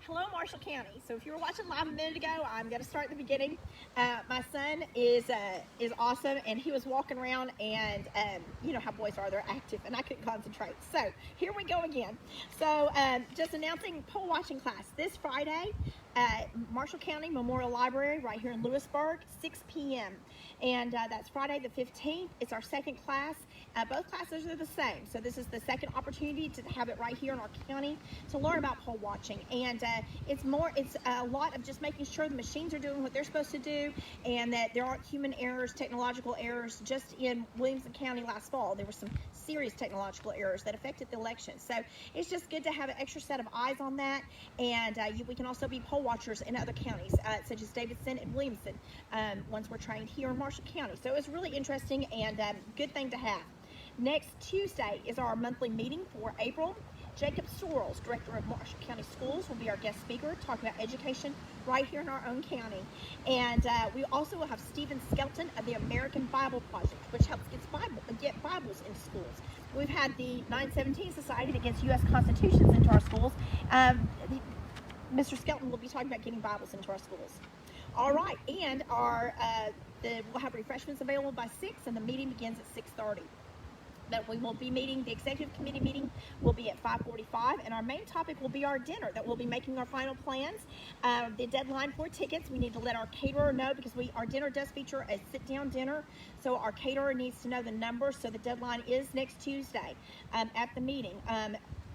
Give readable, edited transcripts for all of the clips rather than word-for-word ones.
Hello, Marshall County. So if you were watching live a minute ago, I'm going to start at the beginning. My son is awesome, and he was walking around, and you know how boys are, they're active, and I couldn't concentrate. So here we go again. So just announcing poll watching class this Friday at Marshall County Memorial Library right here in Lewisburg, 6 p.m. And that's Friday the 15th. It's our second class. Both classes are the same. So this is the second opportunity to have it right here in our county to learn about poll watching. And it's a lot of just making sure the machines are doing what they're supposed to do, and that there aren't human errors, technological errors. Just in Williamson County last fall, there were some serious technological errors that affected the election. So it's just good to have an extra set of eyes on that. And we can also be poll watchers in other counties, such as Davidson and Williamson, once we're trained here in Marshall County. So it's really interesting and good thing to have. Next Tuesday is our monthly meeting for April. Jacob Sorrells, Director of Marshall County Schools, will be our guest speaker talking about education right here in our own county. And we also will have Stephen Skelton of the American Bible Project, which helps get Bibles into schools. We've had the 917 Society that gets U.S. Constitutions into our schools. Mr. Skelton will be talking about getting Bibles into our schools. All right, and we'll have refreshments available by 6, and the meeting begins at 6:30. That we will be meeting, the executive committee meeting will be at 5:45, and our main topic will be our dinner, that we'll be making our final plans. The deadline for tickets, we need to let our caterer know, because our dinner does feature a sit-down dinner, so our caterer needs to know the number. So the deadline is next Tuesday at the meeting,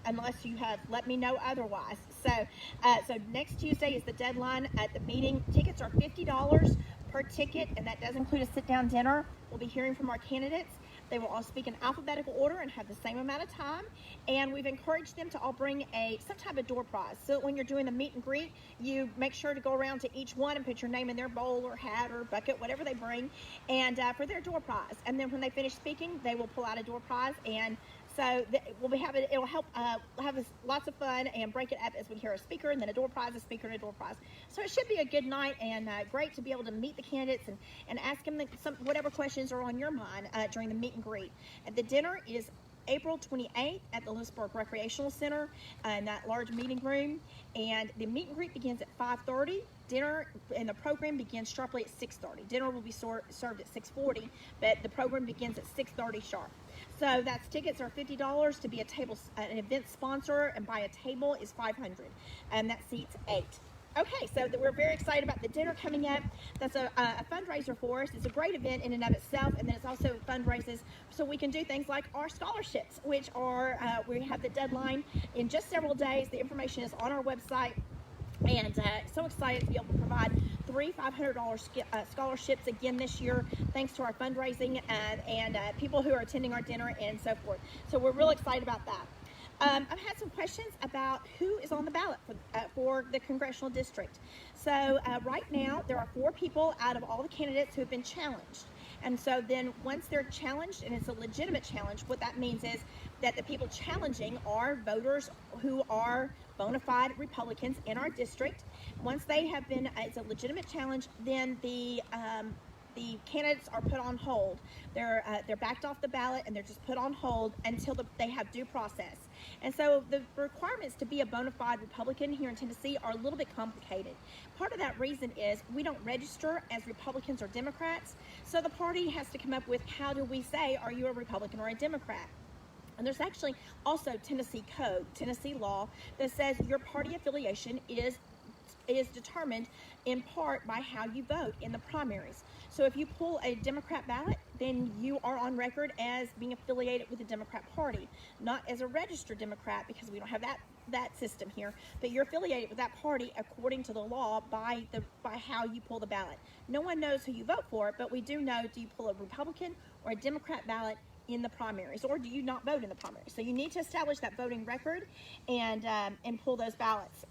unless you have let me know otherwise. So next Tuesday is the deadline at the meeting. Tickets are $50 per ticket, and that does include a sit-down dinner. We'll be hearing from our candidates. They will all speak in alphabetical order and have the same amount of time. And we've encouraged them to all bring some type of door prize. So when you're doing the meet and greet, you make sure to go around to each one and put your name in their bowl or hat or bucket, whatever they bring, and for their door prize. And then when they finish speaking, they will pull out a door prize. And so it'll help have us lots of fun and break it up as we hear a speaker and then a door prize, a speaker, and a door prize. So it should be a good night, and great to be able to meet the candidates and ask them whatever questions are on your mind during the meet and greet. And the dinner is April 28th at the Lewisburg Recreational Center in that large meeting room, and the meet and greet begins at 5:30. Dinner and the program begins sharply at 6:30. Dinner will be served at 6:40, but the program begins at 6:30 sharp. So tickets are $50 to be an event sponsor, and buy a table is $500, and that seats 8. Okay, so we're very excited about the dinner coming up. That's a fundraiser for us. It's a great event in and of itself, and then it's also fundraisers so we can do things like our scholarships, which are, we have the deadline in just several days. The information is on our website, and so excited to be able to provide 3 $500 scholarships again this year, thanks to our fundraising and people who are attending our dinner and so forth. So we're real excited about that. I've had some questions about who is on the ballot for the congressional district. So right now, there are 4 people out of all the candidates who have been challenged. And so then once they're challenged, and it's a legitimate challenge, what that means is that the people challenging are voters who are bona fide Republicans in our district. Once they have been, it's a legitimate challenge, then the candidates are put on hold. They're backed off the ballot, and they're just put on hold until they have due process. And so the requirements to be a bona fide Republican here in Tennessee are a little bit complicated. Part of that reason is we don't register as Republicans or Democrats, so the party has to come up with, how do we say, are you a Republican or a Democrat? And there's actually also Tennessee code, Tennessee law, that says your party affiliation is determined in part by how you vote in the primaries. So if you pull a Democrat ballot, then you are on record as being affiliated with the Democrat Party, not as a registered Democrat, because we don't have that system here, but you're affiliated with that party according to the law by how you pull the ballot. No one knows who you vote for, but we do know, do you pull a Republican or a Democrat ballot in the primaries, or do you not vote in the primaries? So you need to establish that voting record and pull those ballots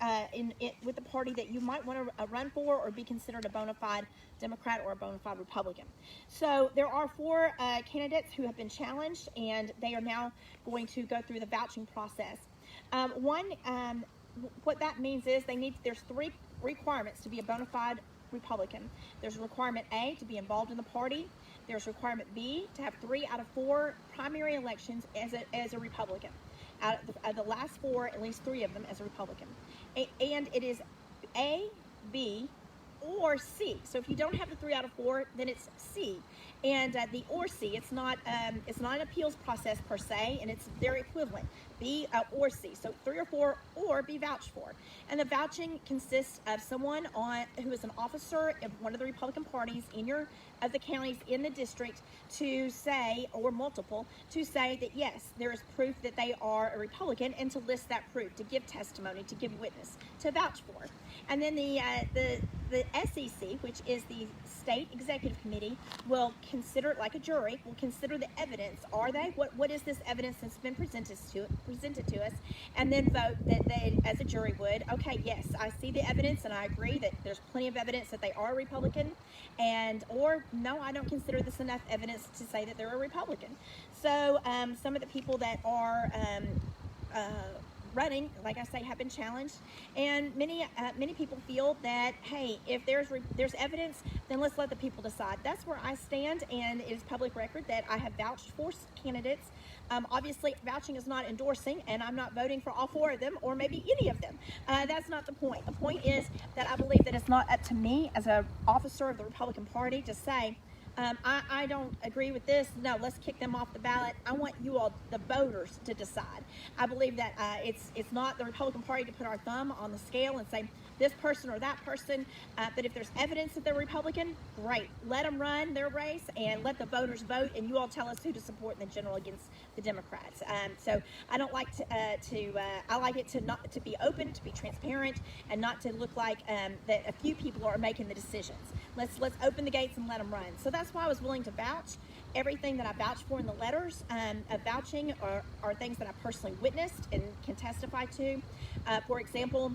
with the party that you might want to run for, or be considered a bona fide Democrat or a bona fide Republican. So there are 4 candidates who have been challenged, and they are now going to go through the vouching process. What that means is there's 3 requirements to be a bona fide Republican. There's requirement A, to be involved in the party. There's requirement B, to have 3 out of 4 primary elections as a Republican. Out of the last four, at least three of them as a Republican. And it is A, B, or C. So if you don't have the 3 out of 4, then it's C. And the or C, it's not an appeals process per se, and it's their equivalent, B or C. So 3 or 4 or be vouched for. And the vouching consists of someone who is an officer of one of the Republican parties of the counties in the district to say, or multiple, to say that yes, there is proof that they are a Republican, and to list that proof, to give testimony, to give witness, to vouch for. And then the SEC, which is the State Executive Committee, will consider, like a jury, will consider the evidence. Are they? What is this evidence that's been presented to us? And then vote that they, as a jury would, okay, yes, I see the evidence and I agree that there's plenty of evidence that they are a Republican, or no, I don't consider this enough evidence to say that they're a Republican. So some of the people that are running, like I say, have been challenged, and many people feel that, hey, if there's evidence, then let's let the people decide. That's where I stand, and it is public record that I have vouched for candidates. Obviously, vouching is not endorsing, and I'm not voting for all 4 of them, or maybe any of them. That's not the point. The point is that I believe that it's not up to me as an officer of the Republican Party to say, I don't agree with this. No, let's kick them off the ballot. I want you all, the voters, to decide. I believe that it's not the Republican Party to put our thumb on the scale and say this person or that person. But if there's evidence that they're Republican, great. Let them run their race and let the voters vote, and you all tell us who to support in the general against the Democrats. So I don't like I like it to be open, to be transparent, and not to look like that a few people are making the decisions. Let's open the gates and let them run. So that's why I was willing to vouch. Everything that I vouched for in the letters of vouching are things that I personally witnessed and can testify to. For example,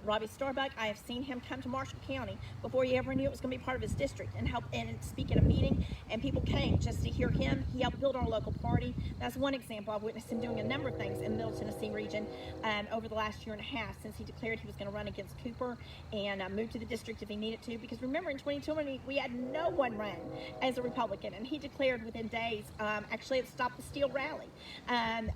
Robbie Starbuck, I have seen him come to Marshall County before he ever knew it was going to be part of his district, and help and speak at a meeting, and people came just to hear him. He helped build our local party. That's one example. I've witnessed him doing a number of things in the Middle Tennessee region over the last year and a half since he declared he was going to run against Cooper and move to the district if he needed to. Because remember, in 2020, we had no one run as a Republican, and he declared within days, actually at Stop the Steal rally, and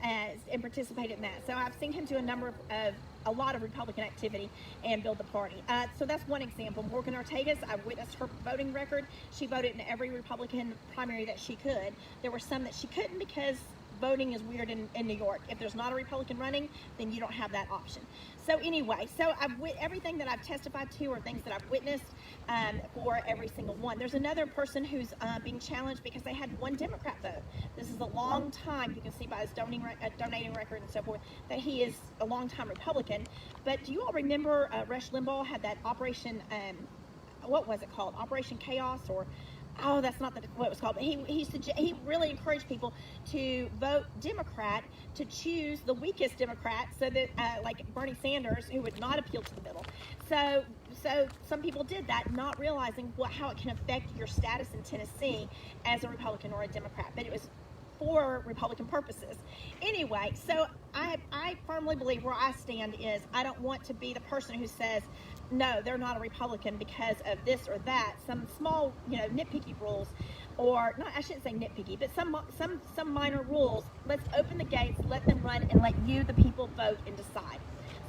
participated in that. So I've seen him do a lot of Republican activity and build the party. So that's one example. Morgan Ortegas, I witnessed her voting record. She voted in every Republican primary that she could. There were some that she couldn't because voting is weird in New York. If there's not a Republican running, then you don't have that option. So anyway, everything that I've testified to are things that I've witnessed for every single one. There's another person who's being challenged because they had one Democrat vote. This is a long time. You can see by his donating record and so forth that he is a long-time Republican. But do you all remember Rush Limbaugh had that Operation, what was it called? Operation Chaos, or oh, that's not what it was called. But he really encouraged people to vote Democrat, to choose the weakest Democrat, so that like Bernie Sanders, who would not appeal to the middle. So some people did that, not realizing how it can affect your status in Tennessee as a Republican or a Democrat. But it was for Republican purposes. Anyway, so I firmly believe where I stand is I don't want to be the person who says, no, they're not a Republican because of this or that, some small, nitpicky rules, or not, I shouldn't say nitpicky, but some minor rules. Let's open the gates, let them run, and let you, the people, vote and decide.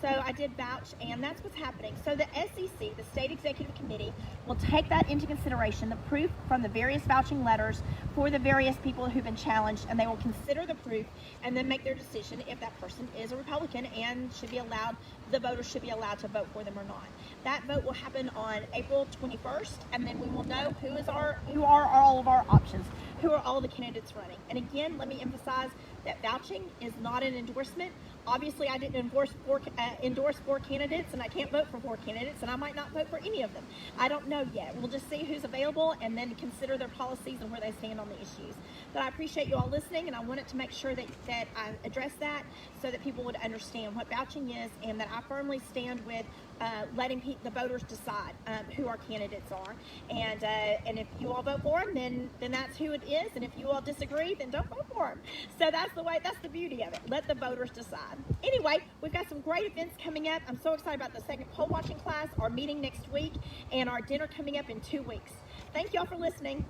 So I did vouch, and that's what's happening. So the SEC, the State Executive Committee, will take that into consideration, the proof from the various vouching letters for the various people who've been challenged, and they will consider the proof and then make their decision if that person is a Republican and the voters should be allowed to vote for them or not. That vote will happen on April 21st, and then we will know who are all of our options, who are all the candidates running. And again, let me emphasize that vouching is not an endorsement. Obviously, I didn't endorse 4 candidates, and I can't vote for 4 candidates, and I might not vote for any of them. I don't know yet. We'll just see who's available and then consider their policies and where they stand on the issues. But I appreciate you all listening, and I wanted to make sure that I address that so that people would understand what vouching is, and that I firmly stand with letting the voters decide who our candidates are. And if you all vote for them, then that's who it is. And if you all disagree, then don't vote for them. So that's the beauty of it. Let the voters decide. Anyway, we've got some great events coming up. I'm so excited about the second poll watching class, our meeting next week, and our dinner coming up in 2 weeks. Thank you all for listening.